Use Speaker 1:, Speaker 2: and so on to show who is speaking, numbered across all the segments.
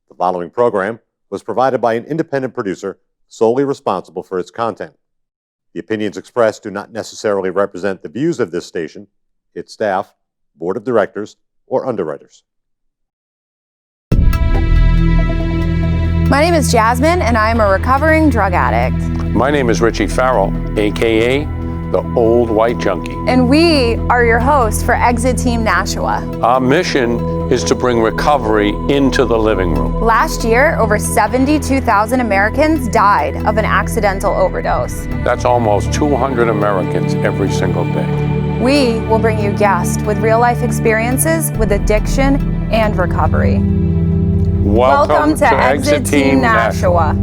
Speaker 1: The following program was provided by an independent producer solely responsible for its content. The opinions expressed do not necessarily represent the views of this station, its staff, board of directors, or underwriters.
Speaker 2: My name is Jasmine, and I am a recovering drug addict.
Speaker 3: My name is Richie Farrell, aka the Old White Junkie.
Speaker 2: And we are your hosts for Exit Team Nashua.
Speaker 3: Our mission is to bring recovery into the living room.
Speaker 2: Last year, over 72,000 Americans died of an accidental overdose.
Speaker 3: That's almost 200 Americans every single day.
Speaker 2: We will bring you guests with real-life experiences with addiction and recovery. Welcome to Exit Team Nashua.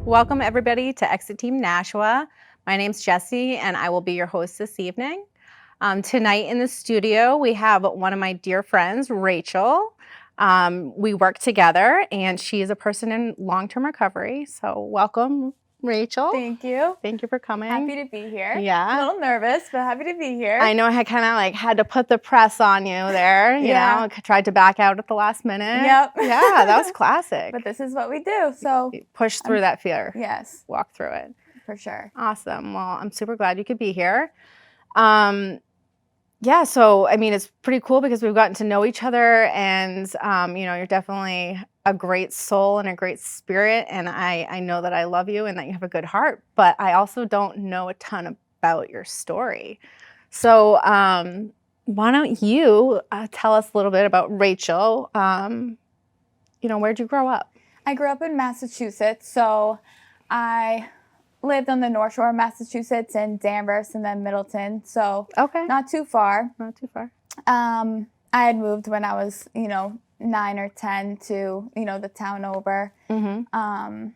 Speaker 4: Welcome everybody to Exit Team Nashua. My name's Jessie and I will be your host this evening. Tonight in the studio we have one of my dear friends, Rachel. We work together and she is a person in long-term recovery. So welcome, Rachel.
Speaker 5: Thank you.
Speaker 4: Thank you for coming.
Speaker 5: Happy to be here.
Speaker 4: Yeah.
Speaker 5: A little nervous, but happy to be here.
Speaker 4: I know I kind of had to put the press on you there. You know, I tried to back out at the last minute.
Speaker 5: Yep.
Speaker 4: Yeah, that was classic.
Speaker 5: But this is what we do. So
Speaker 4: push through that fear.
Speaker 5: Yes.
Speaker 4: Walk through it.
Speaker 5: For sure.
Speaker 4: Awesome. Well, I'm super glad you could be here. Yeah, so I mean, it's pretty cool because we've gotten to know each other, and you know, you're definitely a great soul and a great spirit, and I know that I love you and that you have a good heart, but I also don't know a ton about your story. So why don't you tell us a little bit about Rachel? You know, where'd you grow up?
Speaker 5: I grew up in Massachusetts, so I lived on the North Shore of Massachusetts in Danvers and then Middleton, so not too far.
Speaker 4: Not too far.
Speaker 5: I had moved when I was, 9 or 10 to, the town over.
Speaker 4: Mm-hmm.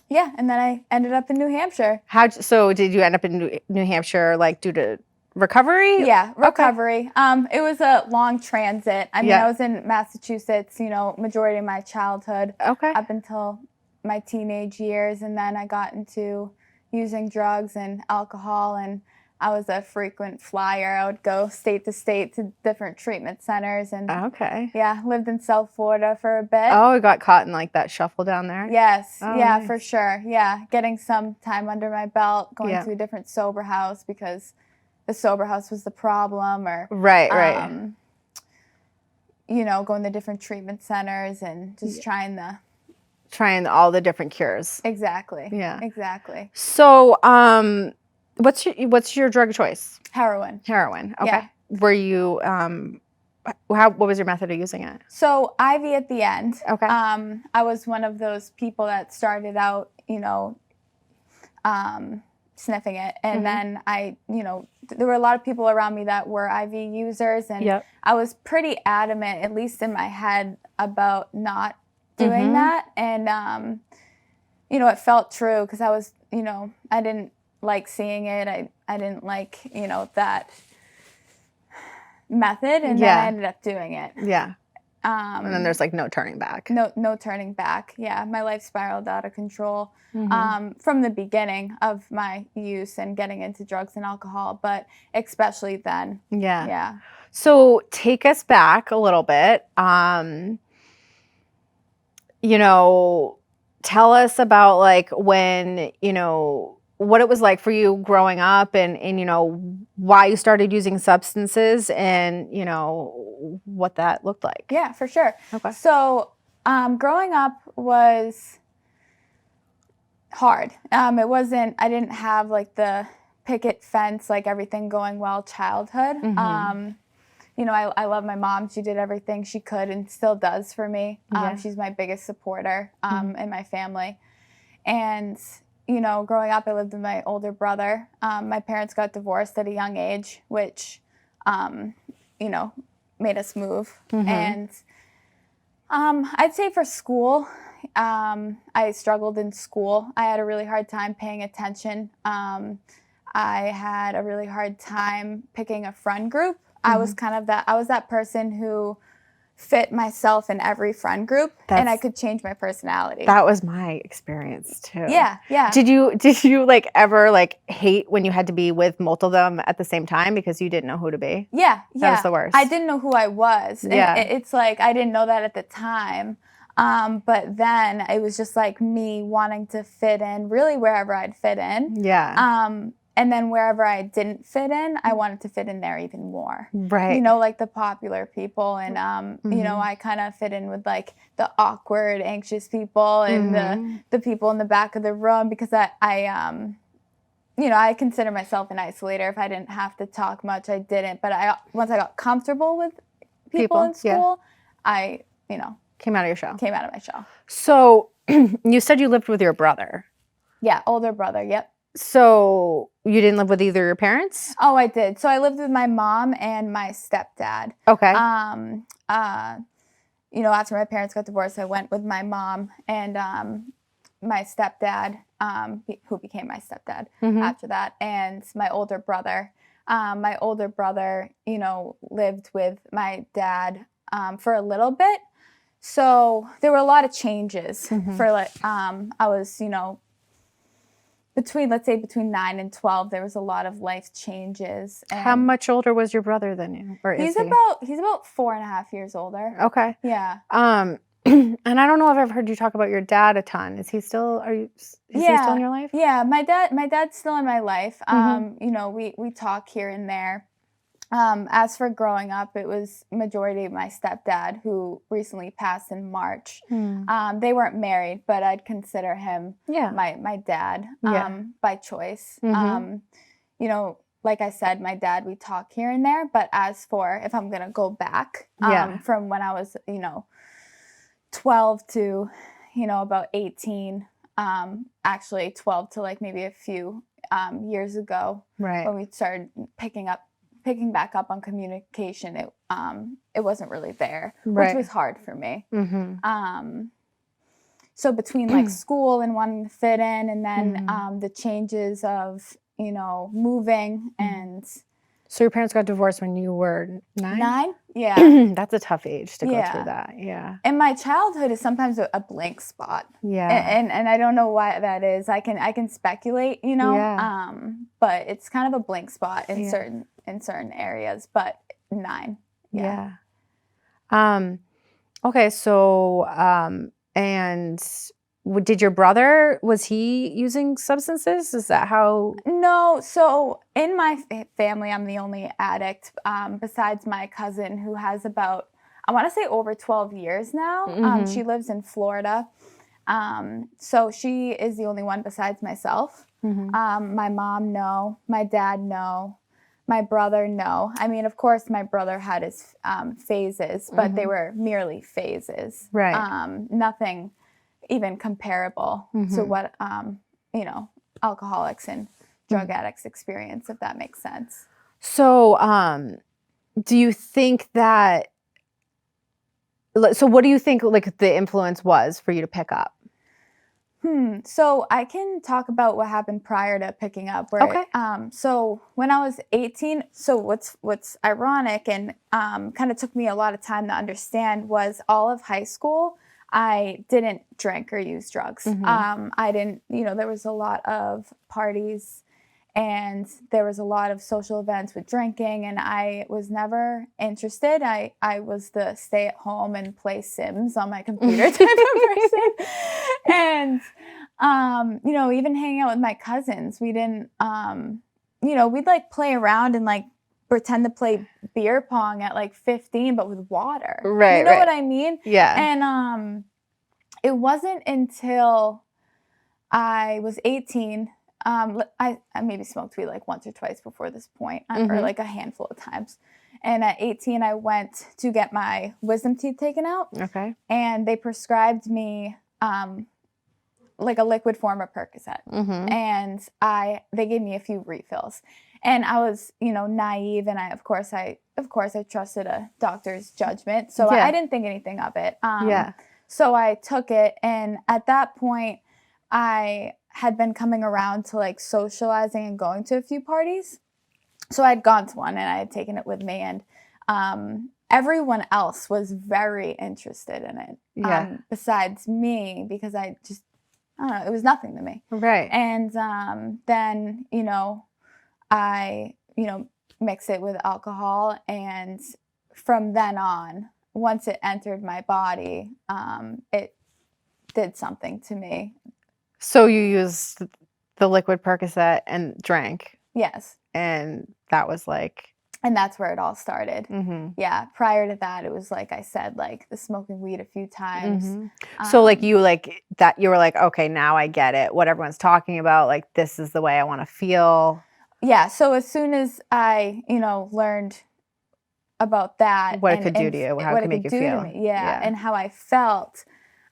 Speaker 5: Yeah, and then I ended up in New Hampshire.
Speaker 4: So did you end up in New Hampshire due to recovery?
Speaker 5: Yeah, recovery. It was a long transit. I mean, I was in Massachusetts, majority of my childhood up until my teenage years, and then I got into using drugs and alcohol, and I was a frequent flyer. I would go state to state to different treatment centers, and lived in South Florida for a bit.
Speaker 4: Oh, you got caught in that shuffle down there?
Speaker 5: Yes,
Speaker 4: nice.
Speaker 5: For sure. Yeah, getting some time under my belt, going to a different sober house because the sober house was the problem, or
Speaker 4: right.
Speaker 5: Going to different treatment centers and just trying
Speaker 4: all the different cures.
Speaker 5: Exactly.
Speaker 4: Yeah.
Speaker 5: Exactly.
Speaker 4: So, what's your drug choice?
Speaker 5: Heroin.
Speaker 4: Heroin. Okay.
Speaker 5: Yeah.
Speaker 4: Were you what was your method of using it?
Speaker 5: So IV at the end.
Speaker 4: Okay.
Speaker 5: I was one of those people that started out, sniffing it, and then there were a lot of people around me that were IV users, and I was pretty adamant, at least in my head, about not doing that, and it felt true because I was, I didn't like seeing it. I didn't like, that method, and then I ended up doing it.
Speaker 4: Yeah. And then there's no turning back.
Speaker 5: No turning back. Yeah, my life spiraled out of control from the beginning of my use and getting into drugs and alcohol, but especially then.
Speaker 4: Yeah.
Speaker 5: Yeah.
Speaker 4: So take us back a little bit. Tell us about when, what it was like for you growing up, and why you started using substances, and what that looked like.
Speaker 5: Yeah, for sure.
Speaker 4: Okay.
Speaker 5: So growing up was hard. It wasn't, I didn't have the picket fence, everything going well childhood. I love my mom. She did everything she could and still does for me. She's my biggest supporter in my family. And, growing up, I lived with my older brother. My parents got divorced at a young age, which, made us move. And I'd say for school, I struggled in school. I had a really hard time paying attention. I had a really hard time picking a friend group. I was that person who, fit myself in every friend group, and I could change my personality.
Speaker 4: That was my experience too.
Speaker 5: Yeah.
Speaker 4: Did you like ever like hate when you had to be with multiple of them at the same time because you didn't know who to be?
Speaker 5: Yeah.
Speaker 4: That was the worst.
Speaker 5: I didn't know who I was.
Speaker 4: Yeah.
Speaker 5: And it's like I didn't know that at the time. But then it was just like me wanting to fit in really wherever I'd fit in.
Speaker 4: Yeah.
Speaker 5: And then wherever I didn't fit in, I wanted to fit in there even more.
Speaker 4: Right.
Speaker 5: You know, like the popular people. And, you know, I kind of fit in with like the awkward, anxious people and the people in the back of the room because I you know, I consider myself an isolator. If I didn't have to talk much, I didn't. But once I got comfortable with people in school, I, you know.
Speaker 4: Came out of your shell.
Speaker 5: Came out of my shell.
Speaker 4: So you said you lived with your brother.
Speaker 5: Yeah, older brother, yep.
Speaker 4: So you didn't live with either your parents?
Speaker 5: Oh, I did. So I lived with my mom and my stepdad.
Speaker 4: Okay.
Speaker 5: You know, after my parents got divorced, I went with my mom and my stepdad, who became my stepdad after that, and my older brother. My older brother, you know, lived with my dad for a little bit. So there were a lot of changes for like, I was, you know, let's say between 9 and 12, there was a lot of life changes. And
Speaker 4: how much older was your brother than you? Or
Speaker 5: he's about 4.5 years older.
Speaker 4: Okay.
Speaker 5: Yeah.
Speaker 4: And I don't know if I've heard you talk about your dad a ton. Is he still? Is he still in your life?
Speaker 5: Yeah, my dad's still in my life. You know, we talk here and there. As for growing up, it was majority of my stepdad who recently passed in March. They weren't married, but I'd consider him my dad by choice. You know, like I said, my dad, we talk here and there. But as for if I'm going to go back from when I was, you know, 12 to, you know, about 18, actually 12 to like maybe a few years ago when we started picking back up on communication, it wasn't really there, which was hard for me. So between like school and wanting to fit in, and then the changes of, you know, moving and.
Speaker 4: So your parents got divorced when you were 9?
Speaker 5: 9? Yeah.
Speaker 4: That's a tough age to go through that. Yeah.
Speaker 5: And my childhood is sometimes a blank spot.
Speaker 4: Yeah.
Speaker 5: And I don't know why that is. I can speculate, you know.
Speaker 4: Yeah.
Speaker 5: But it's kind of a blank spot in certain areas. But 9.
Speaker 4: Yeah. Okay. So and did your brother, was he using substances? Is that how?
Speaker 5: No. So in my family, I'm the only addict besides my cousin who has about, I want to say over 12 years now. She lives in Florida. So she is the only one besides myself. My mom, no. My dad, no. My brother, no. I mean, of course, my brother had his phases, but they were merely phases.
Speaker 4: Right.
Speaker 5: Nothing even comparable to what, you know, alcoholics and drug addicts experience, if that makes sense.
Speaker 4: So do you think that, so what do you think like the influence was for you to pick up?
Speaker 5: So I can talk about what happened prior to picking up. Where, so when I was 18, so what's ironic and kind of took me a lot of time to understand was all of high school, I didn't drink or use drugs. I didn't, you know, there was a lot of parties and there was a lot of social events with drinking, and I was never interested. I was the stay at home and play Sims on my computer type of person. And, you know, even hanging out with my cousins, we didn't, you know, we'd like play around and like pretend to play beer pong at like 15, but with water.
Speaker 4: Right.
Speaker 5: You know what I mean?
Speaker 4: Yeah.
Speaker 5: And it wasn't until I was 18, I maybe smoked weed like once or twice before this point, or like a handful of times. And at 18, I went to get my wisdom teeth taken out. Okay. And they prescribed me like a liquid form of Percocet. And they gave me a few refills. And I was, you know, naive, and of course I trusted a doctor's judgment. So I didn't think anything of it. So I took it, and at that point, I had been coming around to like socializing and going to a few parties. So I had gone to one, and I had taken it with me, and everyone else was very interested in it.
Speaker 2: Yeah.
Speaker 5: Besides me, because I don't know, it was nothing to me.
Speaker 2: Right.
Speaker 5: And then, I, mix it with alcohol, and from then on, once it entered my body, it did something to me.
Speaker 2: So you used the liquid Percocet and drank.
Speaker 5: Yes.
Speaker 2: And that was like...
Speaker 5: And that's where it all started.
Speaker 2: Mm-hmm.
Speaker 5: Yeah. Prior to that, it was like I said, like the smoking weed a few times.
Speaker 2: Mm-hmm. So like you like that, you were like, okay, now I get it. What everyone's talking about, like this is the way I want to feel.
Speaker 5: Yeah. So as soon as I, learned about that,
Speaker 2: what it could do to you, how it could make you feel.
Speaker 5: To me, and how I felt.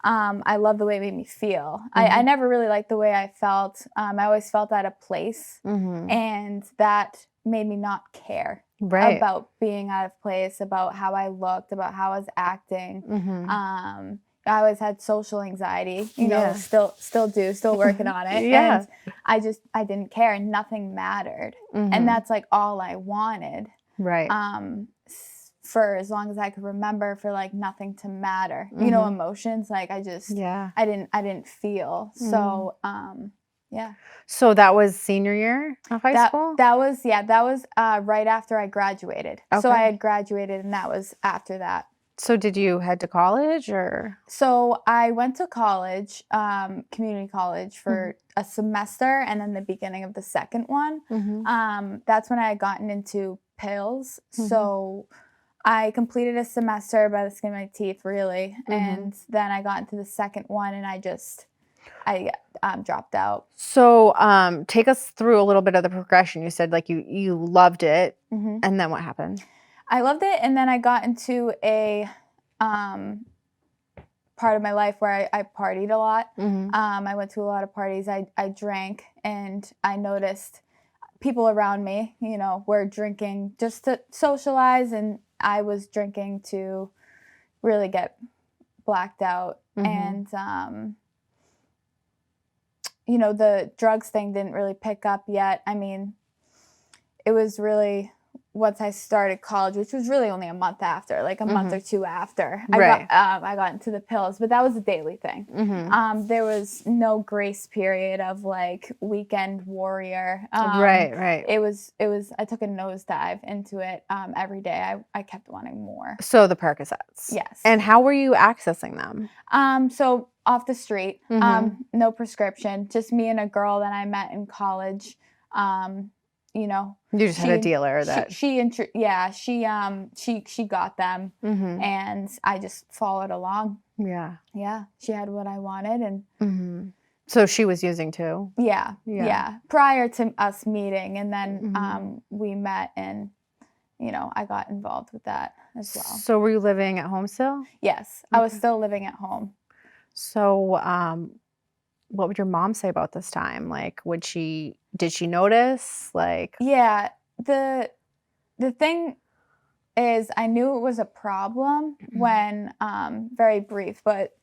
Speaker 5: I love the way it made me feel. I never really liked the way I felt. I always felt out of place, and that made me not care about being out of place, about how I looked, about how I was acting. I always had social anxiety, still do, still working on it. And I didn't care, and nothing mattered. And that's like all I wanted.
Speaker 2: Right.
Speaker 5: For as long as I could remember, for like nothing to matter. Emotions, like I didn't feel. So
Speaker 2: So that was senior year of high school?
Speaker 5: That was right after I graduated. Okay. So I had graduated, and that was after that.
Speaker 2: So did you head to college, or?
Speaker 5: So I went to college, community college, for a semester, and then the beginning of the second one. That's when I had gotten into pills. So I completed a semester by the skin of my teeth, really, and then I got into the second one, and I dropped out.
Speaker 2: So take us through a little bit of the progression. You said like you loved it, and then what happened?
Speaker 5: I loved it, and then I got into a part of my life where I partied a lot. I went to a lot of parties. I drank, and I noticed people around me, were drinking just to socialize, and I was drinking to really get blacked out. And the drugs thing didn't really pick up yet. I mean, it was really once I started college, which was really only a month after, like a month or two after, I got into the pills, but that was a daily thing. There was no grace period of like weekend warrior.
Speaker 2: Right.
Speaker 5: It was, I took a nosedive into it every day. I kept wanting more.
Speaker 2: So the Percocets.
Speaker 5: Yes.
Speaker 2: And how were you accessing them?
Speaker 5: So off the street, no prescription, just me and a girl that I met in college. You just
Speaker 2: had a dealer that
Speaker 5: she got them, and I just followed along. Yeah, she had what I wanted, and
Speaker 2: so she was using too.
Speaker 5: Yeah. Prior to us meeting, and then we met, and I got involved with that as well.
Speaker 2: So were you living at home still?
Speaker 5: Yes, I was still living at home.
Speaker 2: So what would your mom say about this time? Like, did she notice? Like,
Speaker 5: yeah, the thing is, I knew it was a problem when, very brief, but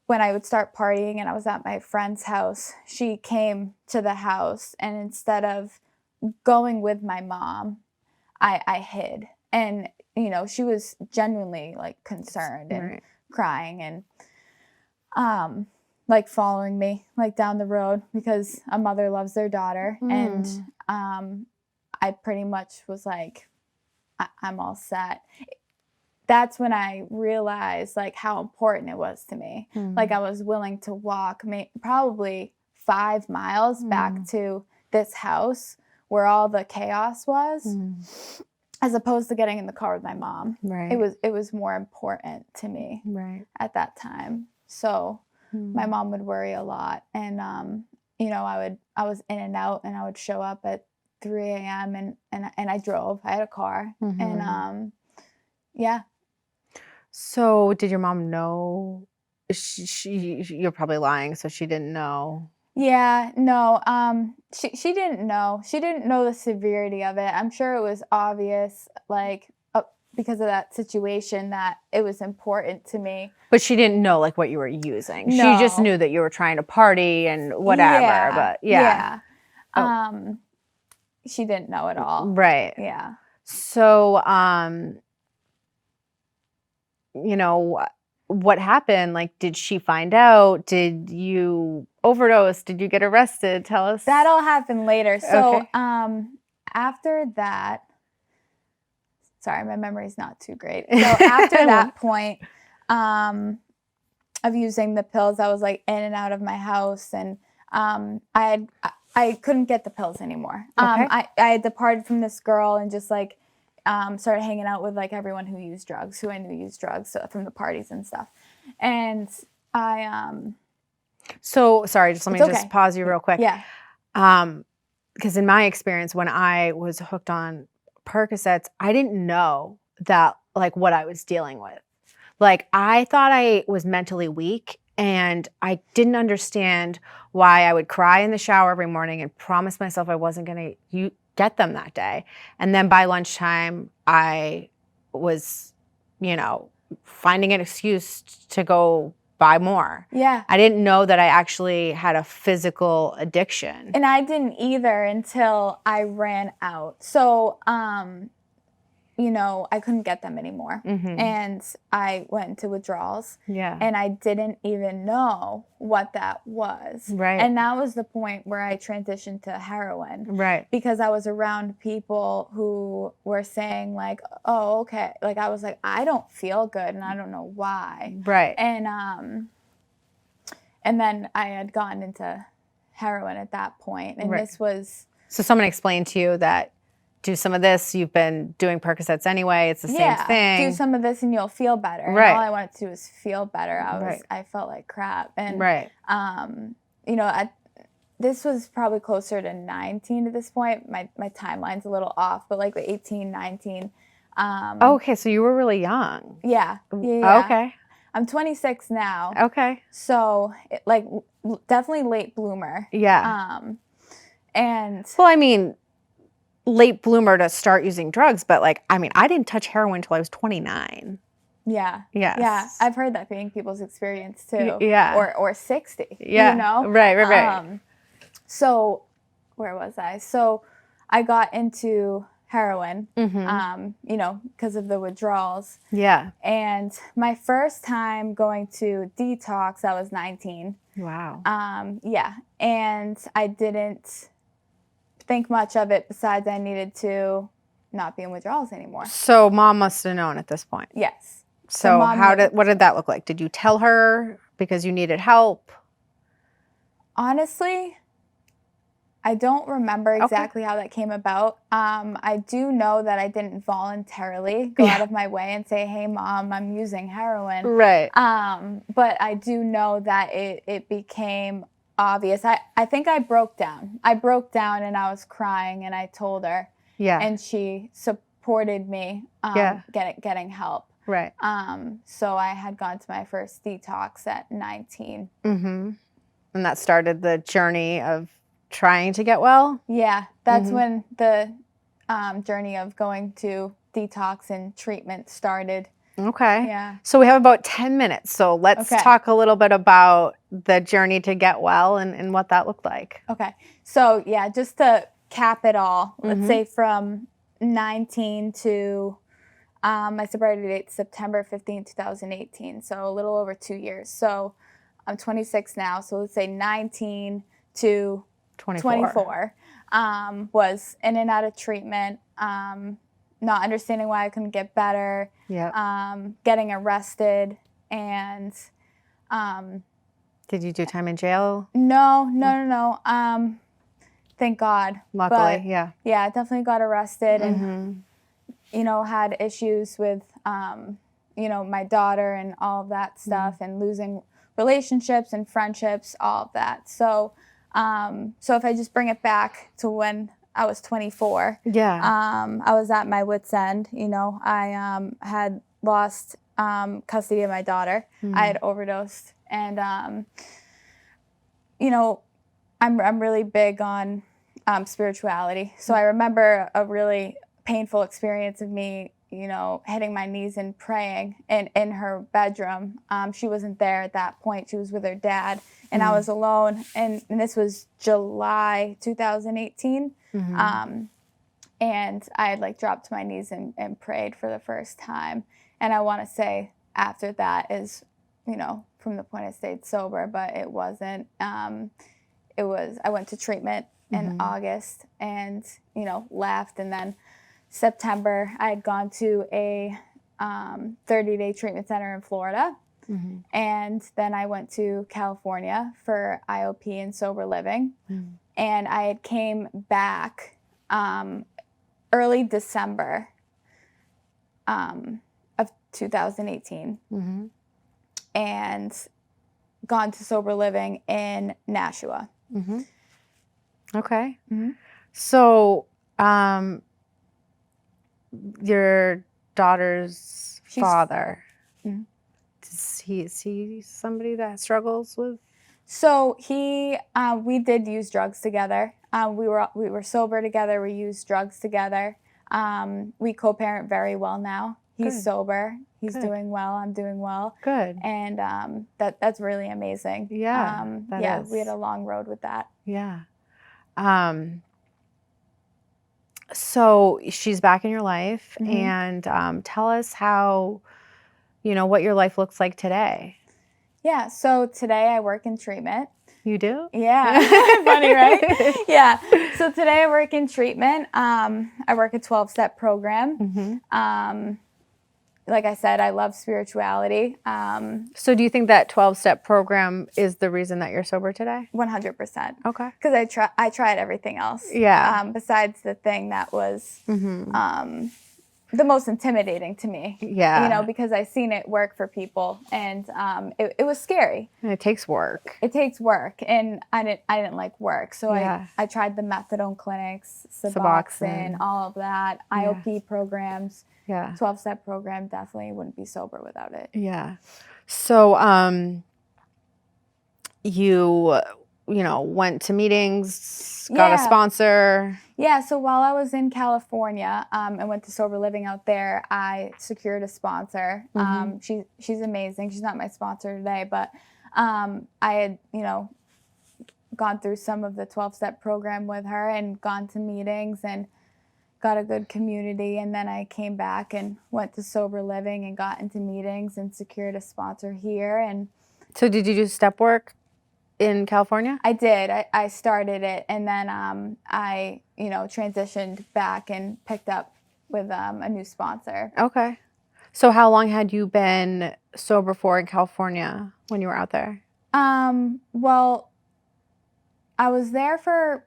Speaker 5: when I would start partying and I was at my friend's house, she came to the house, and instead of going with my mom, I hid. And, she was genuinely like concerned and crying, and, like following me like down the road, because a mother loves their daughter. And I pretty much was like, I'm all set. That's when I realized like how important it was to me. Like I was willing to walk probably 5 miles back to this house where all the chaos was, as opposed to getting in the car with my mom. It was more important to me at that time. So my mom would worry a lot, and I was in and out, and I would show up at 3 a.m. and I drove. I had a car, and yeah.
Speaker 2: So did your mom know? You're probably lying, so she didn't know.
Speaker 5: Yeah, no. She didn't know. She didn't know the severity of it. I'm sure it was obvious, like, because of that situation, that it was important to me.
Speaker 2: But she didn't know like what you were using.
Speaker 5: No.
Speaker 2: She just knew that you were trying to party and whatever.
Speaker 5: Yeah,
Speaker 2: but yeah.
Speaker 5: She didn't know at all.
Speaker 2: Right.
Speaker 5: Yeah.
Speaker 2: So
Speaker 4: what happened? Like, did she find out? Did you overdose? Did you get arrested? Tell us.
Speaker 5: That all happened later. So
Speaker 4: Okay.
Speaker 5: after that, sorry, my memory's not too great. So after that point of using the pills, I was like in and out of my house, and I couldn't get the pills anymore.
Speaker 4: Okay.
Speaker 5: I had departed from this girl and just like started hanging out with like everyone who used drugs, who I knew used drugs, from the parties and stuff. And
Speaker 4: So sorry, just let me just pause you real quick.
Speaker 5: Yeah.
Speaker 4: Because in my experience, when I was hooked on Percocets, I didn't know that like what I was dealing with. Like I thought I was mentally weak, and I didn't understand why I would cry in the shower every morning and promise myself I wasn't going to get them that day. And then by lunchtime, I was, finding an excuse to go buy more.
Speaker 5: Yeah.
Speaker 4: I didn't know that I actually had a physical addiction.
Speaker 5: And I didn't either until I ran out. So, I couldn't get them anymore.
Speaker 4: Mm-hmm.
Speaker 5: And I went into withdrawals.
Speaker 4: Yeah.
Speaker 5: And I didn't even know what that was.
Speaker 4: Right.
Speaker 5: And that was the point where I transitioned to heroin.
Speaker 4: Right.
Speaker 5: Because I was around people who were saying like, oh, okay. Like I was like, I don't feel good and I don't know why.
Speaker 4: Right.
Speaker 5: And then I had gone into heroin at that point. And this was...
Speaker 4: So someone explained to you that do some of this, you've been doing Percocets anyway, it's the same thing.
Speaker 5: Do some of this and you'll feel better.
Speaker 4: Right.
Speaker 5: And all I wanted to do was feel better. I felt like crap. And this was probably closer to 19 at this point. My timeline's a little off, but like 18, 19.
Speaker 4: Okay, so you were really young.
Speaker 5: Yeah.
Speaker 4: Okay.
Speaker 5: I'm 26 now.
Speaker 4: Okay.
Speaker 5: So definitely late bloomer.
Speaker 4: Yeah.
Speaker 5: And
Speaker 4: well, I mean, late bloomer to start using drugs, but I didn't touch heroin until I was 29.
Speaker 5: Yeah.
Speaker 4: Yes.
Speaker 5: Yeah. I've heard that being people's experience too.
Speaker 4: Yeah.
Speaker 5: Or 60.
Speaker 4: Yeah. Right.
Speaker 5: So where was I? So I got into heroin, because of the withdrawals.
Speaker 4: Yeah.
Speaker 5: And my first time going to detox, I was 19.
Speaker 4: Wow.
Speaker 5: Yeah. And I didn't think much of it besides I needed to not be in withdrawals anymore.
Speaker 4: So mom must have known at this point.
Speaker 5: Yes.
Speaker 4: So what did that look like? Did you tell her because you needed help?
Speaker 5: Honestly, I don't remember exactly how that came about. I do know that I didn't voluntarily go out of my way and say, hey, Mom, I'm using heroin.
Speaker 4: Right.
Speaker 5: But I do know that it became obvious. I think I broke down. I broke down and I was crying and I told her.
Speaker 4: Yeah.
Speaker 5: And she supported me getting help.
Speaker 4: Right.
Speaker 5: So I had gone to my first detox at 19.
Speaker 4: Mm-hmm. And that started the journey of trying to get well?
Speaker 5: Yeah, that's when the journey of going to detox and treatment started.
Speaker 4: Okay.
Speaker 5: Yeah.
Speaker 4: So we have about 10 minutes. So let's talk a little bit about the journey to get well and what that looked like.
Speaker 5: Okay. So yeah, just to cap it all, let's say from 19 to my sobriety date, September 15, 2018. So a little over 2 years. So I'm 26 now. So let's say 19 to 24 was in and out of treatment, not understanding why I couldn't get better, getting arrested, and
Speaker 4: did you do time in jail?
Speaker 5: No. Thank God.
Speaker 4: Luckily,
Speaker 5: yeah, I definitely got arrested and had issues with my daughter and all of that stuff and losing relationships and friendships, all of that. So if I just bring it back to when I was 24, I was at my wit's end. I had lost custody of my daughter. I had overdosed, and I'm really big on spirituality. So I remember a really painful experience of me, hitting my knees and praying in her bedroom. She wasn't there at that point. She was with her dad, and I was alone. And this was July 2018. And I had dropped to my knees and prayed for the first time. And I want to say after that is, from the point I stayed sober, but it wasn't. I went to treatment in August and, left. And then September, I had gone to a 30-day treatment center in Florida. And then I went to California for IOP and sober living. And I had came back early December of 2018 and gone to sober living in Nashua.
Speaker 4: Okay. So your daughter's father, is he somebody that struggles with?
Speaker 5: So we did use drugs together. We were sober together. We used drugs together. We co-parent very well now. He's
Speaker 4: Good.
Speaker 5: sober. He's
Speaker 4: Good.
Speaker 5: doing well. I'm doing well.
Speaker 4: Good.
Speaker 5: And that's really amazing.
Speaker 4: Yeah. That is.
Speaker 5: We had a long road with that.
Speaker 4: Yeah. So she's back in your life, and tell us how, what your life looks like today.
Speaker 5: Yeah. So today I work in treatment.
Speaker 4: You do?
Speaker 5: Yeah. Funny, right? Yeah. So today I work in treatment. I work a 12-step program. Like I said, I love spirituality.
Speaker 4: So do you think that 12-step program is the reason that you're sober today?
Speaker 5: 100%.
Speaker 4: Okay.
Speaker 5: Because I tried everything else.
Speaker 4: Yeah.
Speaker 5: Besides the thing that was the most intimidating to me.
Speaker 4: Yeah.
Speaker 5: Because I seen it work for people, and it was scary.
Speaker 4: And it takes work.
Speaker 5: It takes work, and I didn't like work, so
Speaker 4: Yeah.
Speaker 5: I tried the methadone clinics,
Speaker 4: Suboxone.
Speaker 5: all of that, IOP programs.
Speaker 4: Yeah.
Speaker 5: 12-step program, definitely wouldn't be sober without it.
Speaker 4: Yeah. So you went to meetings, got a sponsor.
Speaker 5: Yeah, so while I was in California and went to sober living out there, I secured a sponsor. She's amazing. She's not my sponsor today, but I had, gone through some of the 12-step program with her and gone to meetings and got a good community. And then I came back and went to sober living and got into meetings and secured a sponsor here. And
Speaker 4: so did you do step work in California?
Speaker 5: I did. I started it, and then I transitioned back and picked up with a new sponsor.
Speaker 4: Okay. So how long had you been sober for in California when you were out there?
Speaker 5: Well, I was there for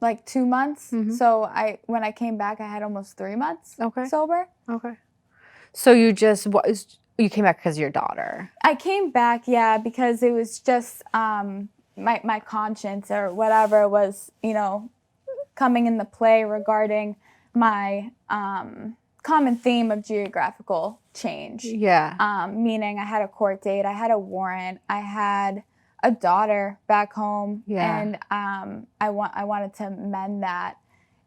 Speaker 5: like 2 months. So when I came back, I had almost 3 months sober.
Speaker 4: Okay. So you came back because of your daughter?
Speaker 5: I came back, yeah, because it was just my conscience or whatever was, coming into play regarding my common theme of geographical change.
Speaker 4: Yeah.
Speaker 5: Meaning I had a court date, I had a warrant, I had a daughter back home, and I wanted to mend that.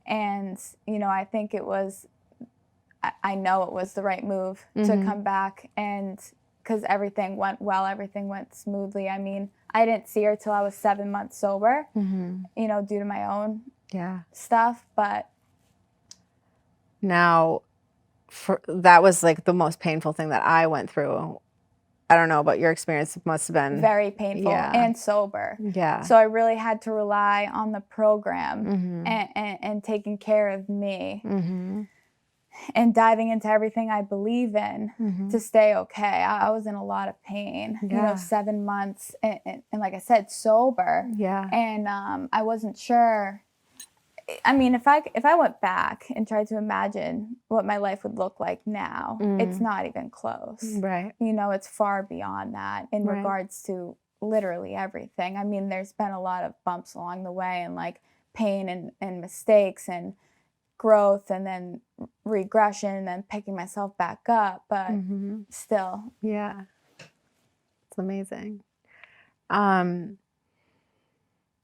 Speaker 5: And, I think it was, I know it was the right move to come back, and because everything went well, everything went smoothly. I mean, I didn't see her till I was 7 months sober, due to my own stuff. But
Speaker 4: now, that was like the most painful thing that I went through. I don't know, but your experience must have been
Speaker 5: very painful and sober.
Speaker 4: Yeah.
Speaker 5: So I really had to rely on the program and taking care of me. And diving into everything I believe in to stay okay. I was in a lot of pain, 7 months, and like I said, sober.
Speaker 4: Yeah.
Speaker 5: And I wasn't sure. I mean, if I went back and tried to imagine what my life would look like now, it's not even close.
Speaker 4: Right.
Speaker 5: It's far beyond that in regards to literally everything. I mean, there's been a lot of bumps along the way, and like pain and mistakes and growth, and then regression, and then picking myself back up, but still.
Speaker 4: Yeah. It's amazing.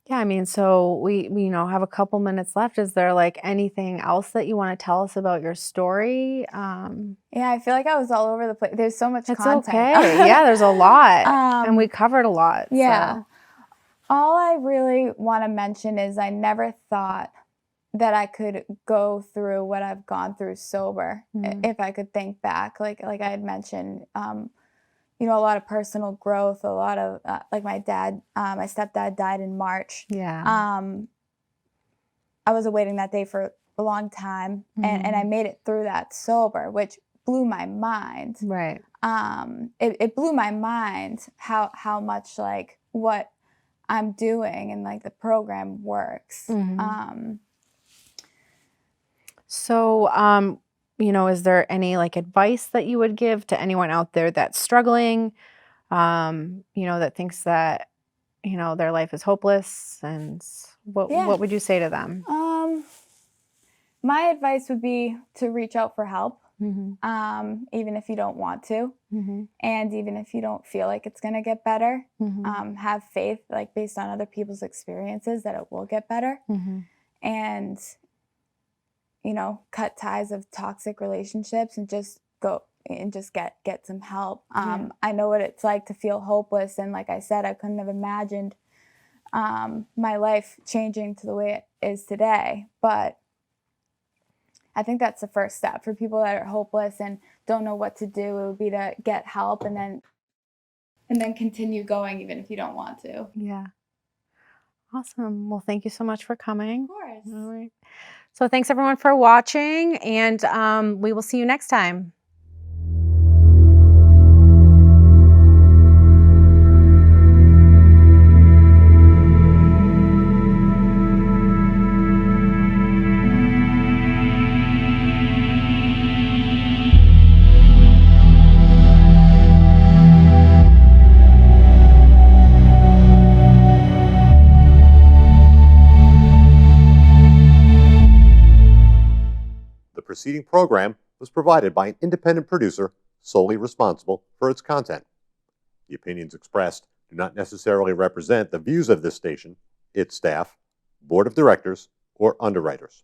Speaker 4: Yeah, I mean, so we have a couple minutes left. Is there like anything else that you want to tell us about your story?
Speaker 5: Yeah, I feel like I was all over the place. There's so much content.
Speaker 4: It's okay. Yeah, there's a lot. And we covered a lot.
Speaker 5: Yeah.
Speaker 4: So.
Speaker 5: All I really want to mention is I never thought that I could go through what I've gone through sober, if I could think back. Like I had mentioned, you know, a lot of personal growth, a lot of like my stepdad died in March.
Speaker 4: Yeah.
Speaker 5: I was awaiting that day for a long time, and I made it through that sober, which blew my mind.
Speaker 4: Right.
Speaker 5: It blew my mind how much like what I'm doing and like the program works.
Speaker 4: So, you know, is there any like advice that you would give to anyone out there that's struggling, you know, that thinks that, you know, their life is hopeless, and what would you say to them?
Speaker 5: My advice would be to reach out for help, even if you don't want to, and even if you don't feel like it's going to get better, have faith, like based on other people's experiences, that it will get better, and, you know, cut ties of toxic relationships and just go and just get some help. I know what it's like to feel hopeless, and like I said, I couldn't have imagined my life changing to the way it is today, but I think that's the first step for people that are hopeless and don't know what to do. It would be to get help and then continue going even if you don't want to.
Speaker 4: Yeah. Awesome. Well, thank you so much for coming.
Speaker 5: Of course.
Speaker 4: All right. So thanks everyone for watching, and we will see you next time.
Speaker 1: The preceding program was provided by an independent producer solely responsible for its content. The opinions expressed do not necessarily represent the views of this station, its staff, board of directors, or underwriters.